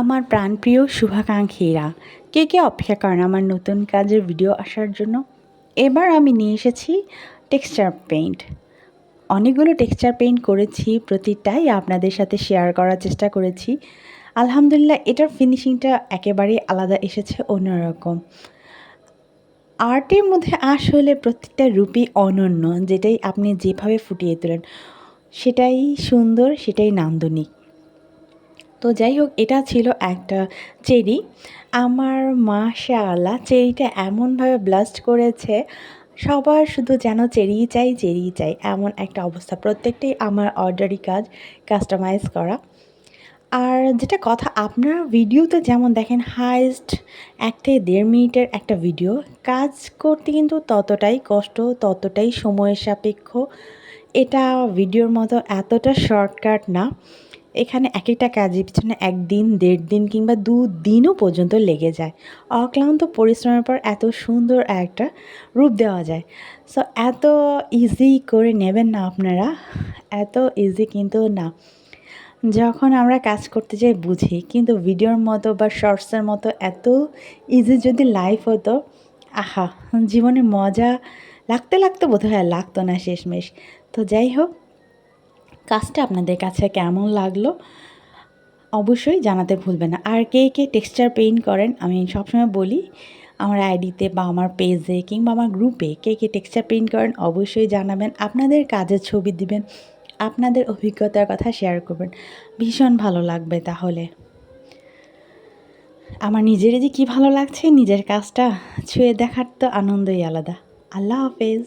আমার প্রাণপ্রিয় শুভাকাঙ্ক্ষীরা, কে কে অপেক্ষা করেন আমার নতুন কাজের ভিডিও আসার জন্য? এবার আমি নিয়ে এসেছি টেক্সচার পেইন্ট। অনেকগুলো টেক্সচার পেইন্ট করেছি, প্রতিটাই আপনাদের সাথে শেয়ার করার চেষ্টা করেছি। আলহামদুলিল্লাহ, এটার ফিনিশিংটা একেবারেই আলাদা এসেছে, অন্যরকম। আর্টের মধ্যে আসলে প্রত্যেকটা রূপই অনন্য, যেটাই আপনি যেভাবে ফুটিয়ে তোলেন সেটাই সুন্দর, সেটাই নান্দনিক। তো যাই হোক, এটা ছিল একটা চেরি। আমার মাশাআল্লাহ, চেরিটা এমনভাবে ব্লাস্ট করেছে, সবার শুধু যেন চেরিই চাই চেরিই চাই, এমন একটা অবস্থা। প্রত্যেকটাই আমার অর্ডারি কাজ, কাস্টমাইজ করা। আর যেটা কথা, আপনারা ভিডিওতে যেমন দেখেন হাইস্ট 1 থেকে 1.5 মিনিটের একটা ভিডিও, কাজ করতে কিন্তু ততটাই কষ্ট, ততটাই সময় সাপেক্ষ। এটা ভিডিওর মতো এতটা শর্টকাট না। এখানে এক একটা কাজের পিছনে 1 দিন, 1.5 দিন কিংবা 2 দিনও পর্যন্ত লেগে যায়। অক্লান্ত পরিশ্রমের পর এত সুন্দর একটা রূপ দেওয়া যায়। সো এত ইজি করে নেবেন না আপনারা, এত ইজি কিন্তু না। যখন আমরা কাজ করতে যাই বুঝি, কিন্তু ভিডিওর মতো বা শর্টসের মতো এত ইজি যদি লাইফ হতো, আহা, জীবনে মজা লাগতে লাগতে বোধহয় আর লাগতো না শেষমেশ। তো যাই হোক, কাজটা আপনাদের কাছে কেমন লাগলো অবশ্যই জানাতে ভুলবেন না। আর কে কে টেক্সচার পেইন্ট করেন, আমি সবসময় বলি আমার আইডিতে বা আমার পেজে কিংবা আমার গ্রুপে কে কে টেক্সচার পেইন্ট করেন অবশ্যই জানাবেন। আপনাদের কাজের ছবি দিবেন, আপনাদের অভিজ্ঞতার কথা শেয়ার করবেন, ভীষণ ভালো লাগবে। তাহলে আমার নিজেরই যে কী ভালো লাগছে, নিজের কাজটা ছুঁয়ে দেখার তো আনন্দই আলাদা। আল্লাহ হাফেজ।